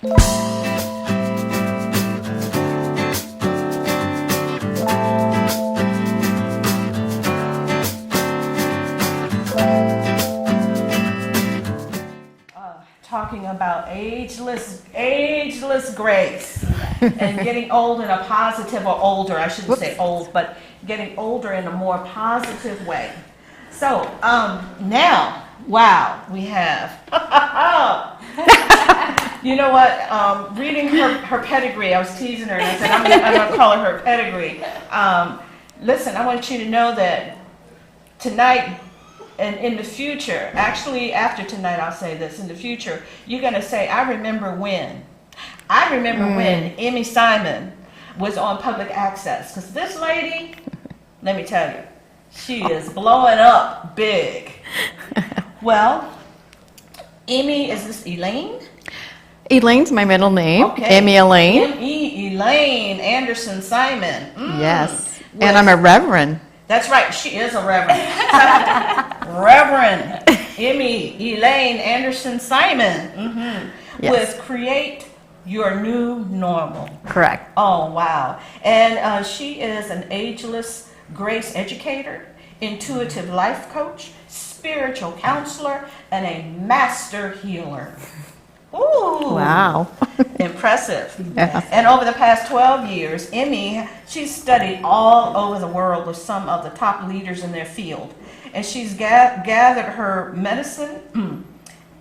Talking about ageless grace and getting old in a positive, or older, I shouldn't say old, but getting older in a more positive way. So now, wow, we have, you know what, reading her pedigree, I was teasing her and I said, I'm going to call her pedigree. Listen, I want you to know that tonight, and in the future, actually after tonight I'll say this, in the future, you're going to say, I remember when. I remember when E.M Simons was on public access. Because this lady, let me tell you, she is blowing up big. Well, Emmy, is this Elaine? Elaine's my middle name. Okay. Emmy Elaine. M.E. Elaine Anderson Simon. Yes. And I'm a reverend. That's right, she is a reverend. Reverend Emmy Elaine Anderson Simon Yes. with Create Your New Normal. Correct. Oh, wow. And she is an ageless grace educator, intuitive life coach, spiritual counselor, and a master healer. Ooh. Wow. Impressive. Yeah. And over the past 12 years, Emmy, she's studied all over the world with some of the top leaders in their field. And she's gathered her medicine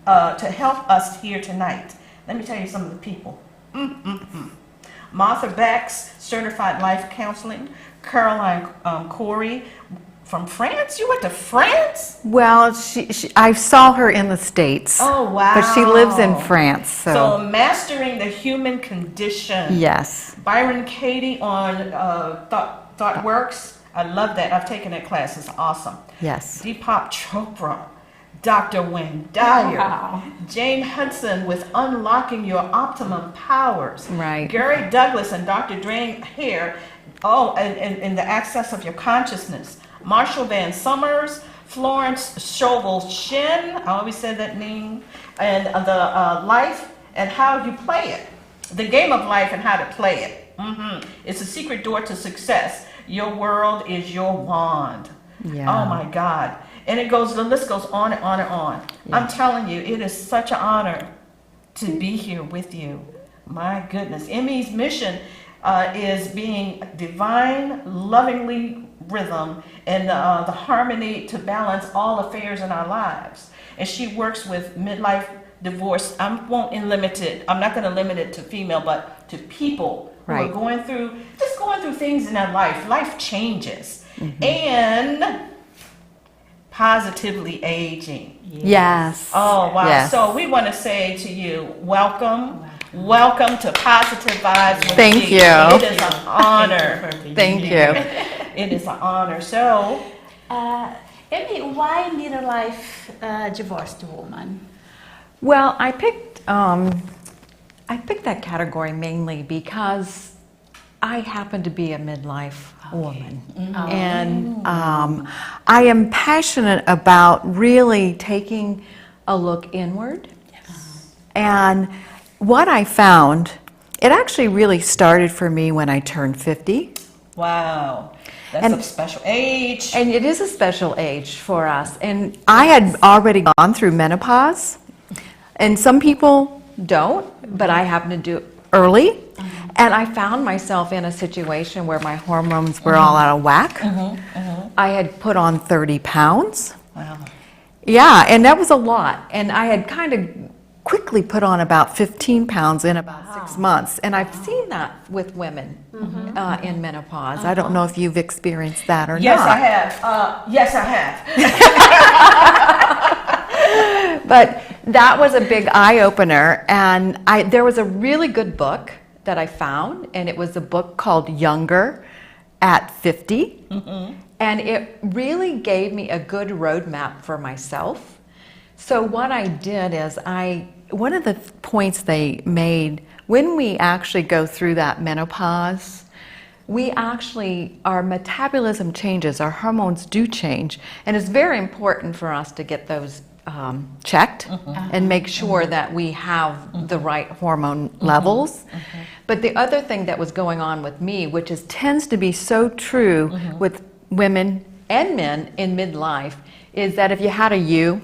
to help us here tonight. Let me tell you some of the people. Martha Beck's certified life counseling, Caroline Corey from France. You went to France? Well, I saw her in the States. Oh, wow. But she lives in France. So mastering the human condition. Yes. Byron Katie on ThoughtWorks. I love that. I've taken that class. It's awesome. Yes. Deepak Chopra, Dr. Wayne Dyer, Wow. Jane Hudson with Unlocking Your Optimum Powers. Right. Gary Douglas and Dr. Dwayne Hare, and the access of your consciousness. Marshall Van Summers, Florence Scovel Shin, I always said that name, and the life and how you play it. The game of life and how to play it. It's a secret door to success. Your world is your wand. Yeah. Oh my God. And the list goes on and on and on. Yeah. I'm telling you, it is such an honor to be here with you. My goodness. Emmy's mission is being divine, lovingly rhythm and the harmony to balance all affairs in our lives. And she works with midlife divorce. I'm not going to limit it to female, but to people who are going through things in their life. Life changes. And positively aging. Yes. Oh, wow. Yes. So we want to say to you, welcome. Welcome to Positive Vibes with Thank G. you. It is an honor. Thank you. It is an honor. So, Emmy, why midlife divorced woman? Well, I picked that category mainly because I happen to be a midlife woman. And I am passionate about really taking a look inward. Yes. And what I found, it actually really started for me when I turned 50. wow. That's a special age. And it is a special age for us. And I had already gone through menopause. And some people don't, but I happen to do it early. And I found myself in a situation where my hormones were all out of whack. I had put on 30 pounds. Wow. Yeah, and that was a lot. And I had kind of quickly put on about 15 pounds in about 6 months. And I've seen that with women in menopause. I don't know if you've experienced that or Yes, not. I have. Yes, I have. But that was a big eye-opener. And there was a really good book that I found, and it was a book called Younger at 50. And it really gave me a good roadmap for myself. So what I did is one of the points they made, when we actually go through that menopause, our metabolism changes, our hormones do change, and it's very important for us to get those checked and make sure that we have the right hormone levels. But the other thing that was going on with me, which tends to be so true with women and men in midlife, is that if you had a U,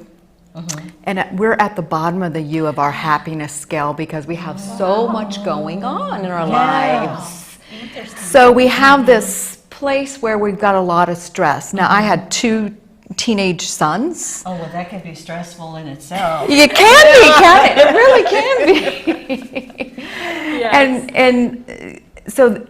and we're at the bottom of the U of our happiness scale because we have so much going on in our lives. So we have this place where we've got a lot of stress. Now, I had 2 teenage sons. Oh, well, that can be stressful in itself. It can be, can't it? It really can be.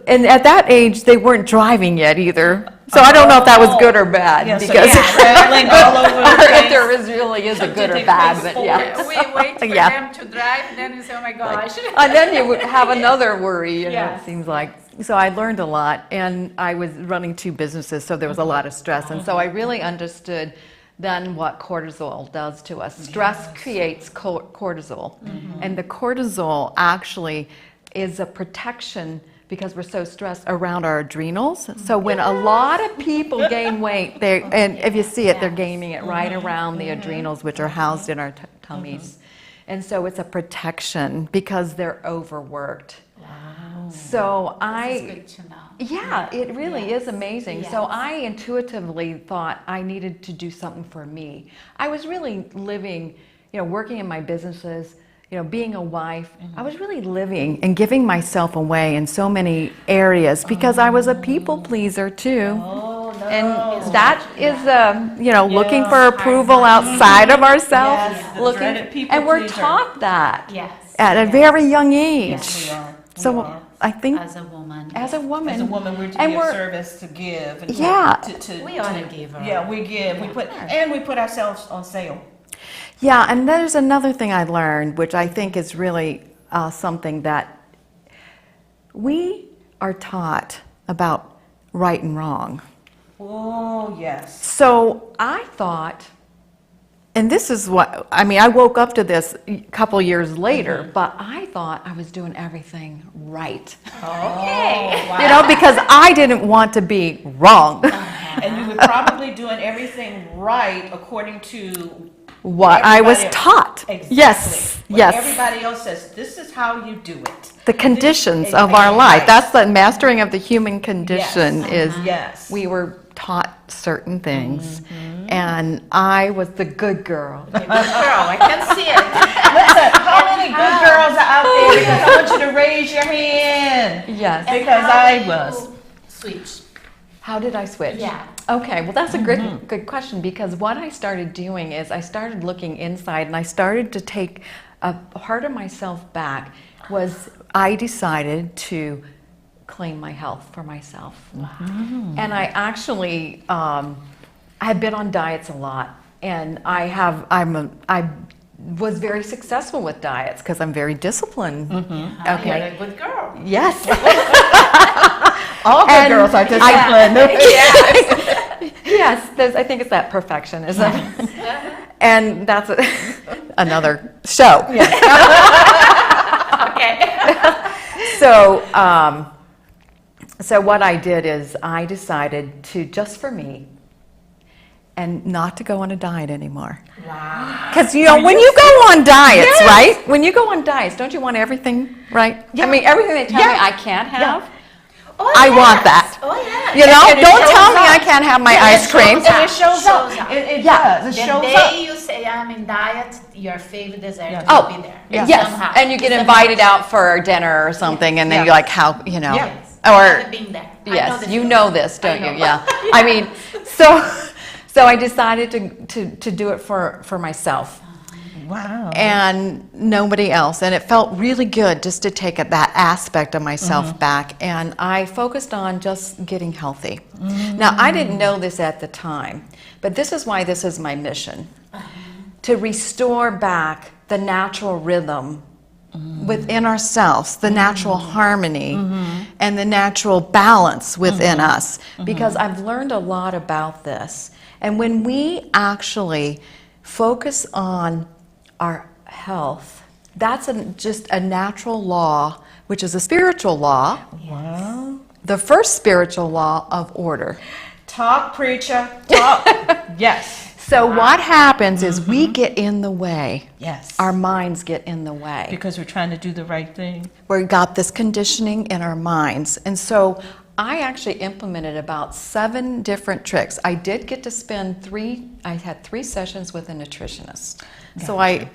And at that age, they weren't driving yet either. So I don't know if that was good or bad. Yeah, because traveling all over the place. there really is a good or bad, but yeah. We wait for Yeah. them to drive, then we say, oh my gosh. And then you would have another worry, Yes. it seems like. So I learned a lot, and I was running 2 businesses, so there was a lot of stress. And so I really understood then what cortisol does to us. Stress creates cortisol, and the cortisol actually is a protection because we're so stressed around our adrenals. So when a lot of people gain weight, and if you see it, they're gaining it right around the adrenals, which are housed in our tummies. And so it's a protection because they're overworked. Wow. So It's good to know. yeah, it really is amazing. So Yes. I intuitively thought I needed to do something for me. I was really living, working in my businesses, being a wife. I was really living and giving myself away in so many areas because I was a people pleaser too. Oh, no. And that is, looking for approval outside of ourselves. Yes, the dreaded people And we're pleaser. taught that Yes. at a very young age. Yes, we are. So are. I think As a woman. as a woman, As a woman, we're to and give we're- service, to give. And Yeah. To, We ought to give. Yeah, we give. We put ourselves on sale. Yeah, and there's another thing I learned, which I think is really something that we are taught about right and wrong. Oh, yes. So I thought, and this is what, I woke up to this a couple years later, but I thought I was doing everything right. Okay. Because I didn't want to be wrong. And you were probably doing everything right according to What I was everybody- taught. Exactly. Yes, What yes. everybody else says, this is how you do it. The conditions of our life. That's the mastering of the human condition is Yes. we were taught certain things. And I was the good girl. Good girl, I can see it. Listen, how many good girls are out there? Because I want you to raise your hand. Yes. Because How I do you was. Switch. How did I switch? Yeah. Okay, well that's a good question because what I started doing is I started looking inside and I started to take a part of myself back. Was I decided to claim my health for myself. And I actually I had been on diets a lot, and I was very successful with diets because I'm very disciplined. You're a good girl. Yes. All good And girls are disciplined. Yes, I think it's that perfectionism. And that's another show. Okay. So what I did is I decided to, just for me, and not to go on a diet anymore. Wow. Because, when you go on diets, right? When you go on diets, don't you want everything, right? Yeah. I mean, everything they tell me Yeah. I can't have, Oh, I want yes. that. Oh, yeah. And it Don't shows tell me up. I can't have my ice cream. And it shows up. Shows up. It Yeah. does. It The shows day up. you say I'm in diet, your favorite dessert Yeah. will be there. Yes, Somehow. and you get Somehow. invited out for dinner or something, and then Yeah. you're like, how, Yeah. Yes. I've or been there. I know yes, this you feeling. know this, don't I you? know. Yeah. I mean, so I decided to do it for myself Wow. and nobody else, and it felt really good just to take that aspect of myself back, and I focused on just getting healthy. Now, I didn't know this at the time, but this is why this is my mission, to restore back the natural rhythm within ourselves, the natural harmony and the natural balance within us, because I've learned a lot about this. And when we actually focus on our health, that's just a natural law, which is a spiritual law, Wow. the first spiritual law of order. Talk, preacher. Talk. Yes. So what happens is we get in the way. Yes. Our minds get in the way. Because we're trying to do the right thing. We got this conditioning in our minds. And so I actually implemented about 7 different tricks. I did get to spend I had 3 sessions with a nutritionist. So I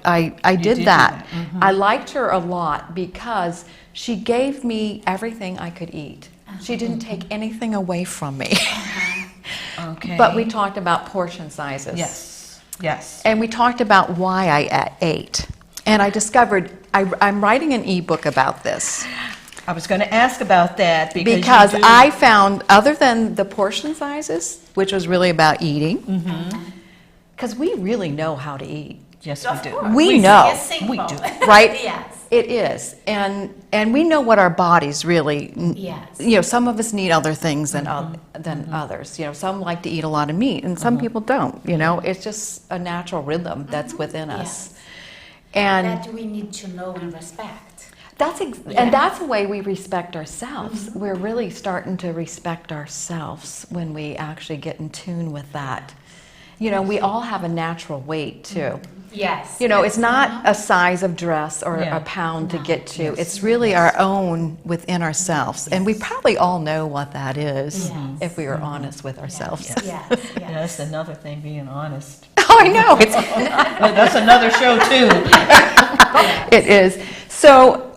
did do that. that. Mm-hmm. I liked her a lot because she gave me everything I could eat. She didn't take anything away from me. Okay. But we talked about portion sizes. Yes. Yes. And we talked about why I ate. And I discovered, I'm writing an ebook about this. I was going to ask about that Because I found, other than the portion sizes, which was really about eating, because we really know how to eat. Yes, Of we do. course. We know. It's simple. We do. Right? Yes. It is. And we know what our bodies really, Yes. you know, some of us need other things than others. You know, some like to eat a lot of meat and some people don't. You know, it's just a natural rhythm that's within us. And That we need to know and respect. and that's the way we respect ourselves. We're really starting to respect ourselves when we actually get in tune with that. You know, we all have a natural weight too. Yes. You know, it's not a size of dress or Yeah. a pound to get to. It's really our own within ourselves. And we probably all know what that is if we were honest with ourselves. Yes. Yeah, Yes. that's another thing, being honest. Oh, I know. But that's another show, too. It is. So,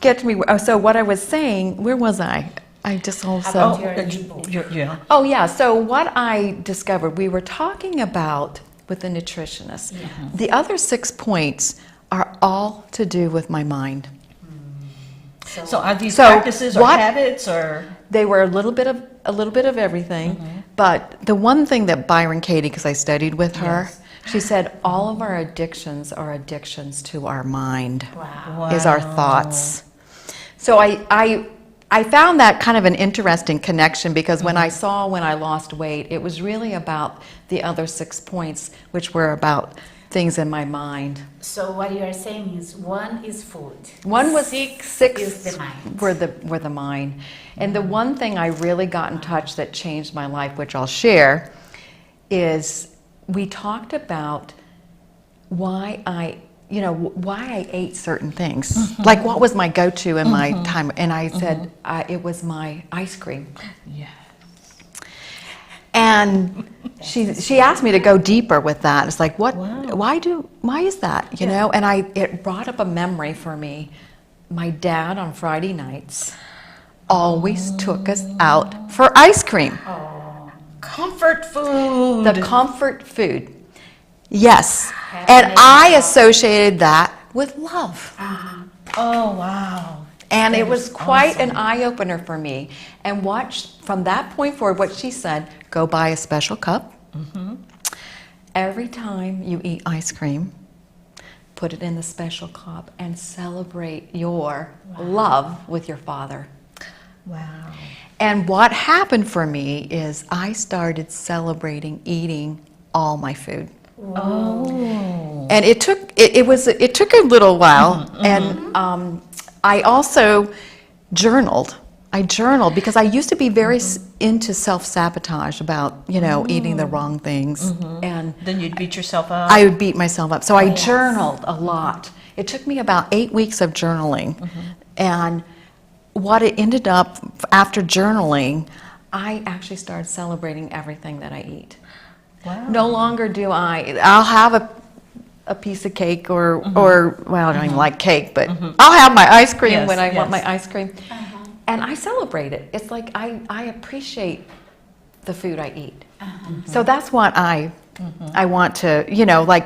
get to me. So what I was saying, where was I? I just also... About your ebook. Yeah. Oh, yeah. So what I discovered, we were talking about with the nutritionist. The other 6 points are all to do with my mind. So are these So practices or what- habits or? They were a little bit of everything. But the one thing that Byron Katie, because I studied with her, she said all of our addictions are addictions to our mind. Wow. Is our thoughts. So I found that kind of an interesting connection because when I lost weight, it was really about the other 6 points, which were about things in my mind. So what you are saying is 1 is food. One was six is the mind. were the mind. And the one thing I really got in touch that changed my life, which I'll share, is we talked about why I ate certain things. Like what was my go-to in my time? And I said it was my ice cream. Yeah. And she asked me to go deeper with that. It's like, what? Wow. Why is that? You know? And it brought up a memory for me. My dad on Friday nights always took us out for ice cream. Comfort food. The comfort food. Yes. And I associated that with love. Oh, wow. And That it was is quite awesome. an eye-opener for me. And from that point forward, what she said, go buy a special cup. Every time you eat ice cream, put it in the special cup and celebrate your love with your father. Wow. And what happened for me is I started celebrating eating all my food. Oh. And it took a little while, and I also journaled. I journaled because I used to be very into self-sabotage about eating the wrong things, and Then you'd beat yourself up. I would beat myself up. So I journaled a lot. It took me about 8 weeks of journaling, and what it ended up after journaling, I actually started celebrating everything that I eat. Wow. No longer do I'll have a piece of cake or well, I don't even like cake, but I'll have my ice cream Yes, when I want yes. my ice cream. And I celebrate it. It's like I appreciate the food I eat. So that's what I want to,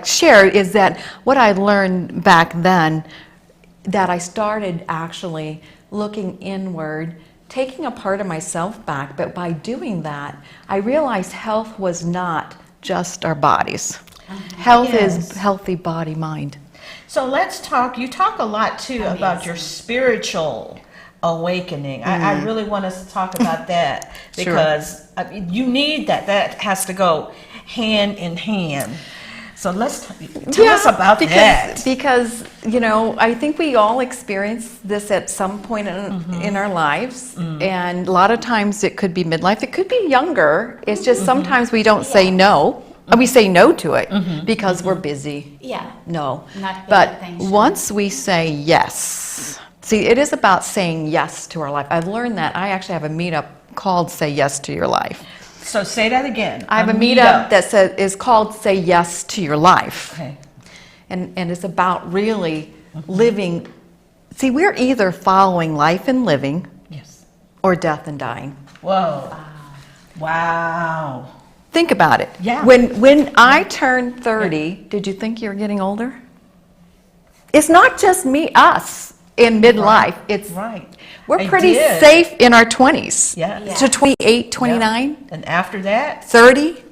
share is that what I learned back then, that I started actually looking inward, taking a part of myself back, but by doing that, I realized health was not just our bodies. Health Yes. is healthy body, mind. So let's talk. You talk a lot too about your spiritual awakening. I really want us to talk about that because you need that. That has to go hand in hand. So tell us about that. Because, you know, I think we all experience this at some point in our lives. And a lot of times it could be midlife, it could be younger. It's just sometimes we don't say no. We say no to it because we're busy. Yeah. No. Not paying But attention. once we say yes, see, it is about saying yes to our life. I've learned that. I actually have a meetup called Say Yes to Your Life. So say that again. I have a meetup that is called Say Yes to Your Life. Okay. And it's about really living. See, we're either following life and living Yes. or death and dying. Whoa. Wow. Think about it. Yeah. When I turned 30, did you think you were getting older? It's not just us in midlife. It's Right. we're I pretty did. safe in our 20s. Yeah. Yeah. To 28, 29, And after that, 30.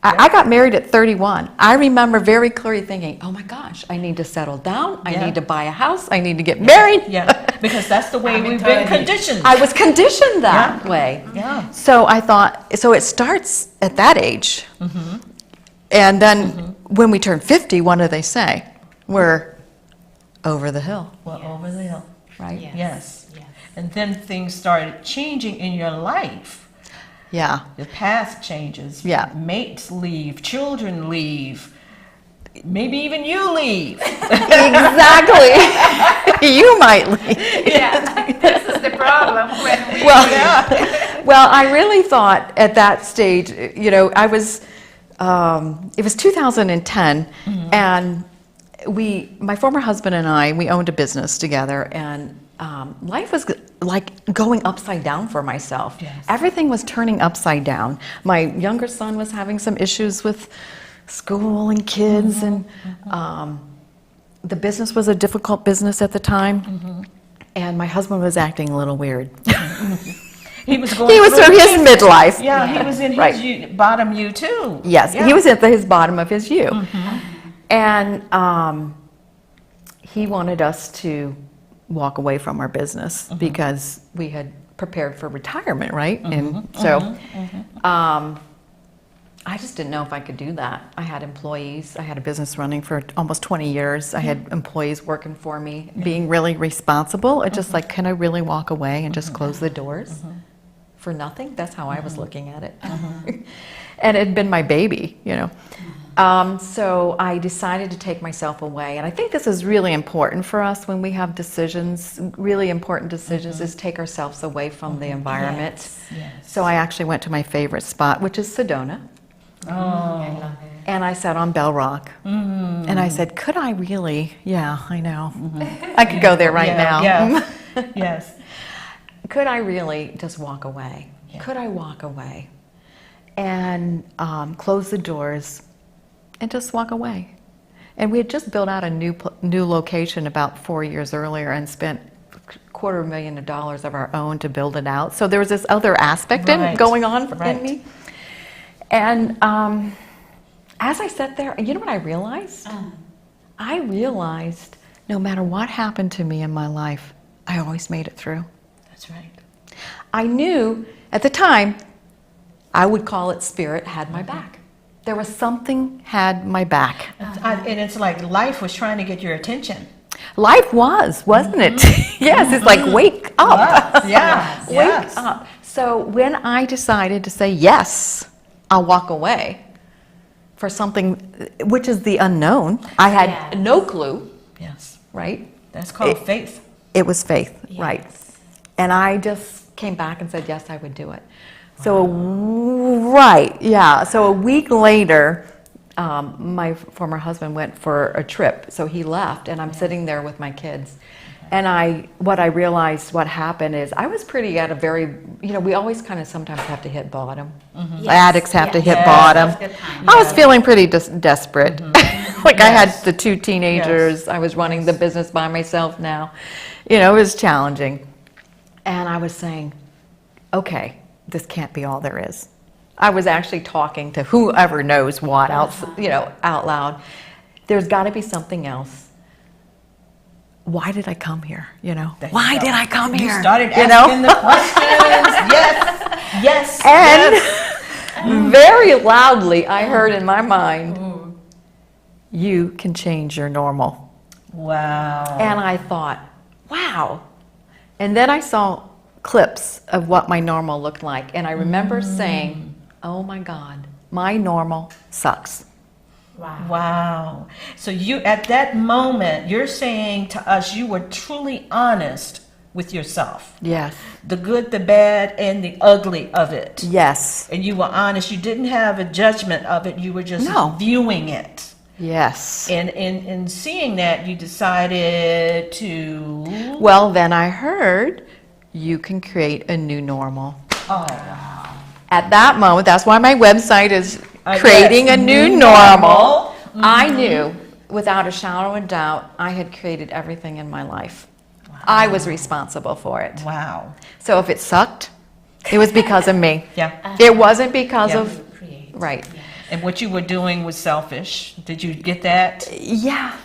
I got married at 31. I remember very clearly thinking, oh my gosh, I need to settle down. I Yeah. need to buy a house. I need to get married. yeah, because that's the way I'm we've entirely- been conditioned. I was conditioned that Yeah. way. Yeah. So I thought, so it starts at that age. And then when we turn 50, what do they say? We're over the hill, Well, over the hill. right? Yes. Yes. Yes. And then things started changing in your life. Yeah. The path changes. Yeah. Mates leave, children leave, maybe even you leave. Exactly. You might leave. Yeah, this is the problem when we Well, I really thought at that stage, you know, it was 2010, and my former husband and I, we owned a business together, and life was like going upside down for myself. Yes. Everything was turning upside down. My younger son was having some issues with school and kids, and the business was a difficult business at the time, and my husband was acting a little weird. He was going He was through his midlife. Yeah, he was in his Right. bottom U too. Yes, Yeah. he was at his bottom of his U. And he wanted us to walk away from our business because we had prepared for retirement, right? And so I just didn't know if I could do that. I had employees. I had a business running for almost 20 years. I had employees working for me, being really responsible. It's just like, can I really walk away and just close the doors for nothing? That's how I was looking at it. And it had been my baby, you know. So I decided to take myself away. And I think this is really important for us when we have decisions, really important decisions, is take ourselves away from the environment. Yes. So I actually went to my favorite spot, which is Sedona. I love it. And I sat on Bell Rock. And I said, could I really? Yeah, I know. I could go there right now. Yeah. Yes. Could I really just walk away? Yeah. Could I walk away and close the doors and just walk away? And we had just built out a new location about 4 years earlier and spent $250,000 of our own to build it out. So there was this other aspect Right. going on Right. in me. And as I sat there, you know what I realized? I realized no matter what happened to me in my life, I always made it through. That's right. I knew at the time, I would call it spirit had my back. There was something had my back. And it's like life was trying to get your attention. Life wasn't it? Yes, it's like wake up. Was. Yeah. Wake Yes. up. So when I decided to say yes, I'll walk away for something which is the unknown. I had Yes. no clue, Yes. right? That's called faith. It was faith, right? Yes. And I just came back and said, yes, I would do it. So, right, yeah. So a week later, my former husband went for a trip. So he left, and I'm sitting there with my kids. And what I realized what happened is I was pretty at a very, you know, we always kind of sometimes have to hit bottom. Yes. Addicts have to hit Yes. bottom. That's the time. I was feeling pretty desperate. Like I had Yes. the 2 teenagers. I was running the business by myself now. You know, it was challenging. And I was saying, okay, this can't be all there is. I was actually talking to whoever knows what else, you know, out loud. There's got to be something else. Why did I come here? You know, There you why go. did I come here? You started You know? asking the questions. Yes. Yes. And yes. very loudly, I heard in my mind, you can change your normal. Wow. And I thought, wow. And then I saw clips of what my normal looked like. And I remember saying, oh my God, my normal sucks. Wow. Wow. So you, at that moment, you're saying to us, you were truly honest with yourself. Yes. The good, the bad, and the ugly of it. Yes. And you were honest. You didn't have a judgment of it. You were just viewing it. Yes. And in seeing that, you decided to... Well, then I heard you can create a new normal. Oh. At that moment, that's why my website is Yes, creating a new new normal. normal. I knew, without a shadow of a doubt, I had created everything in my life. I was responsible for it. Wow. So if it sucked, it was because of me. Yeah. It wasn't because Yeah. of, right. And what you were doing was selfish. Did you get that? Yeah.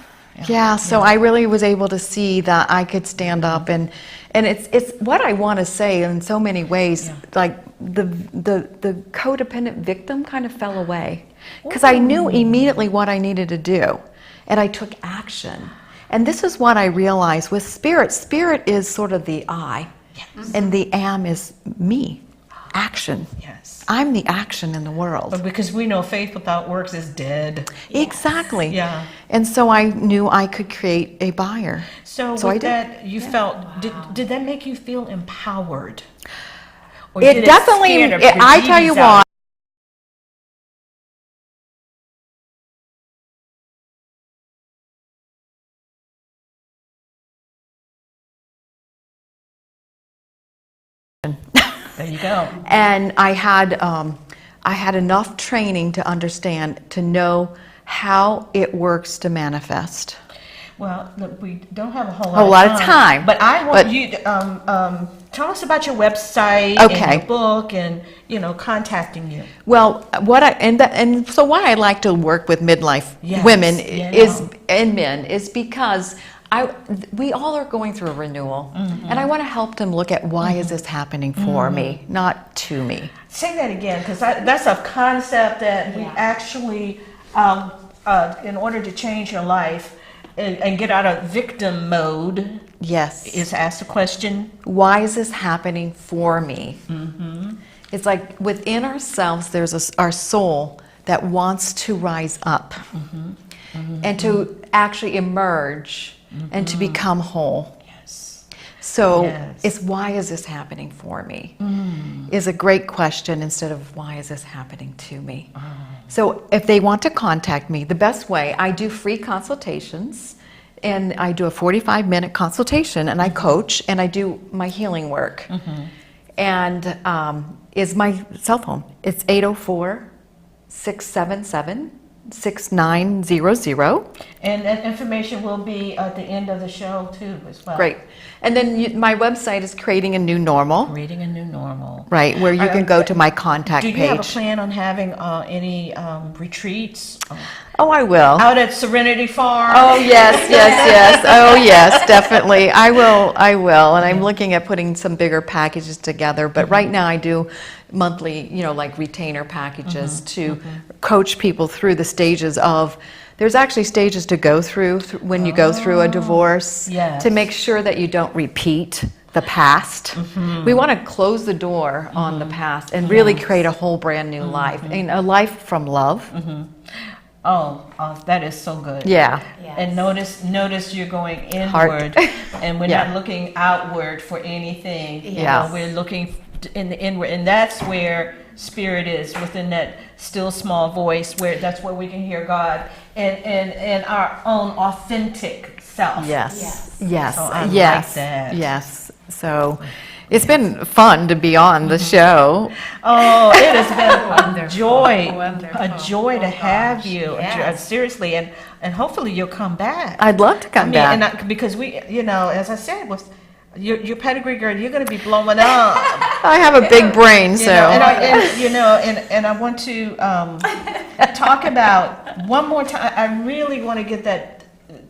Yeah, so I really was able to see that I could stand up, and it's what I want to say in so many ways. Like the codependent victim kind of fell away because I knew immediately what I needed to do, and I took action. And this is what I realized with spirit. Spirit is sort of the I, and the am is me, action. Yes. I'm the action in the world. But because we know faith without works is dead. Exactly. Yeah. And so I knew I could create a buyer. So I with did. that, you felt, did that make you feel empowered? Or It did definitely, scare the I tell you bejeebies out what. There you go. And I had enough training to understand, to know how it works to manifest. Well, look, we don't have a whole lot of time, But I want but- you to tell us about your website Okay. and your book and, contacting you. Well, so why I like to work with midlife Yes, women yeah. and men is because we all are going through a renewal, and I want to help them look at why is this happening for me, not to me. Say that again, because that's a concept that we actually, in order to change your life and get out of victim mode, Yes. is ask the question. Why is this happening for me? It's like within ourselves, there's our soul that wants to rise up and to actually emerge and to become whole. Yes. So Yes. it's why is this happening for me? Is a great question instead of why is this happening to me? So if they want to contact me, the best way, I do free consultations, and I do a 45-minute consultation, and I coach, and I do my healing work. And is my cell phone. It's 804-677-6900. And that information will be at the end of the show, too, as well. Great. And then my website is Creating a New Normal. Creating a new normal. Right, where you can go to my contact Do you page. have a plan on having any retreats Oh, I will. out at Serenity Farm? Oh, yes, yes, yes. Oh, yes, definitely. I will. And I'm looking at putting some bigger packages together. But right now I do monthly, like retainer packages to coach people through the stages of, there's actually stages to go through when you go through a divorce Yes. to make sure that you don't repeat the past. We want to close the door on the past and really create a whole brand new life, and a life from love. Oh, that is so good. Yeah. And notice you're going inward, and we're not looking outward for anything. Yes. We're looking in the inward, and that's where spirit is, within that still small voice. That's where we can hear God and our own authentic self. Yes. Yes. So I like yes. that. Yes. So it's been fun to be on the show. Oh, it has been a Wonderful. joy, Wonderful. a joy to Oh, have gosh. you. Yes. Seriously, and hopefully you'll come back. I'd love to come back. And because we, as I said, with your pedigree, girl, you're going to be blowing up. I have a big brain, so. And I want to talk about one more time. I really want to get that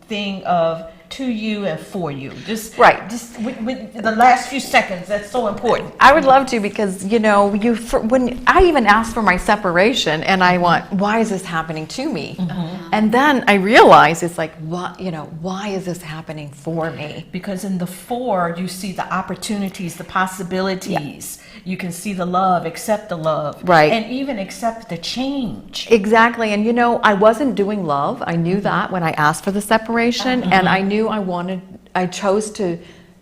thing of to you and for you. Just Right. Just with the last few seconds. That's so important. I would love to, because when I even asked for my separation, and I want, why is this happening to me? And then I realize it's like, why is this happening for me? Because in the 4, you see the opportunities, the possibilities. You can see the love, accept the love, Right. and even accept the change. Exactly. And I wasn't doing love. I knew that when I asked for the separation, and I knew I chose to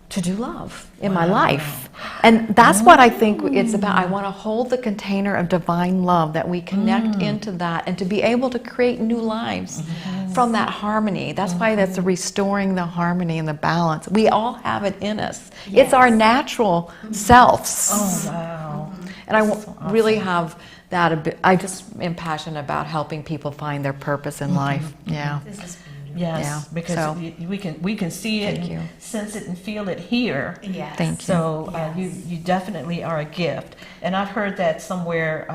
do love in my life. And that's what I think it's about. I want to hold the container of divine love, that we connect into that, and to be able to create new lives from that harmony. That's why that's restoring the harmony and the balance. We all have it in us. It's our natural selves. Oh, wow. And I really have that a bit. I just am passionate about helping people find their purpose in life. Yeah. This is beautiful. Yes, Yeah, because so- we can see it, Thank you. and sense it, and feel it here. Yes. Thank you. So Yes. you definitely are a gift, and I've heard that somewhere.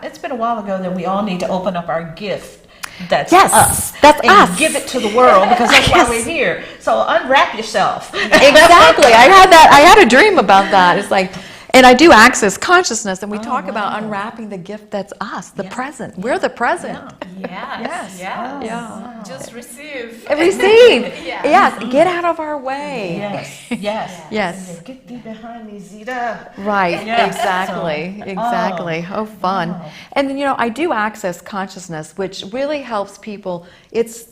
It's been a while ago that we all need to open up our gift. That's Yes, us. that's and us. give it to the world, because that's Yes. why we're here. So unwrap yourself. Exactly. I had a dream about that. It's like, and I do access consciousness, and we talk about unwrapping the gift that's us, the present. We're the present. Yes. Yes. Yeah. Just receive. Receive. Yeah. Yes. Get out of our way. Yes, yes, Yes. And then get thee behind me, Zita. Right. Yes. Exactly. Exactly. Oh, fun. Wow. And then, I do access consciousness, which really helps people. It's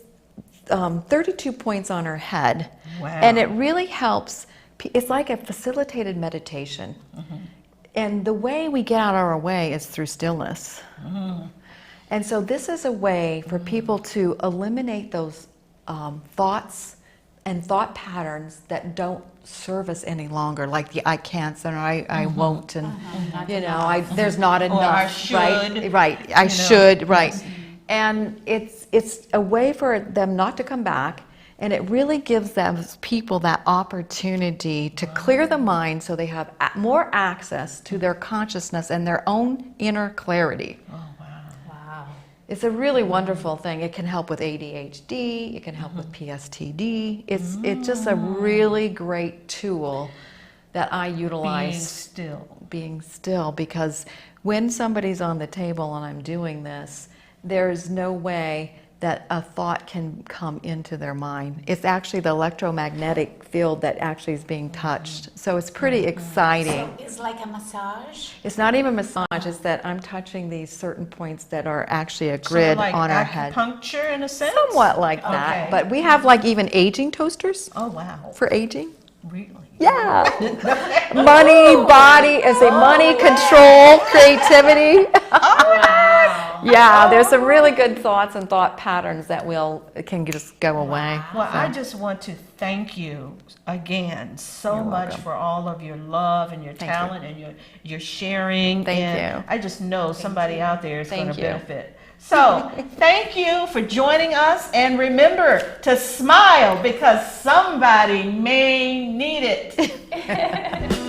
32 points on our head. Wow. And it really helps. It's like a facilitated meditation. And the way we get out of our way is through stillness. And so this is a way for people to eliminate those thoughts and thought patterns that don't serve us any longer, like the I can't and I won't, and there's not enough. Or I should. Right. I should. Right. And it's a way for them not to come back. And it really gives those people that opportunity to clear the mind, so they have more access to their consciousness and their own inner clarity. Wow. It's a really wonderful thing. It can help with ADHD. It can help with PSTD. It's just a really great tool that I utilize. Being still, because when somebody's on the table and I'm doing this, there's no way that a thought can come into their mind. It's actually the electromagnetic field that actually is being touched. So it's pretty exciting. So it's like a massage? It's not even massage, it's that I'm touching these certain points that are actually a Sort of grid like on our head. acupuncture in a sense? Somewhat like that. Okay. But we have like even aging toasters Oh, wow. for aging. Really? Yeah. Money, body, money, control, creativity. Wow. Yeah, there's some really good thoughts and thought patterns that can just go away. Well, I just want to thank you again so much welcome. for all of your love and your talent and your sharing. Thank and you. I just know somebody out there is going Thank to you. benefit. So, thank you for joining us, and remember to smile, because somebody may need it.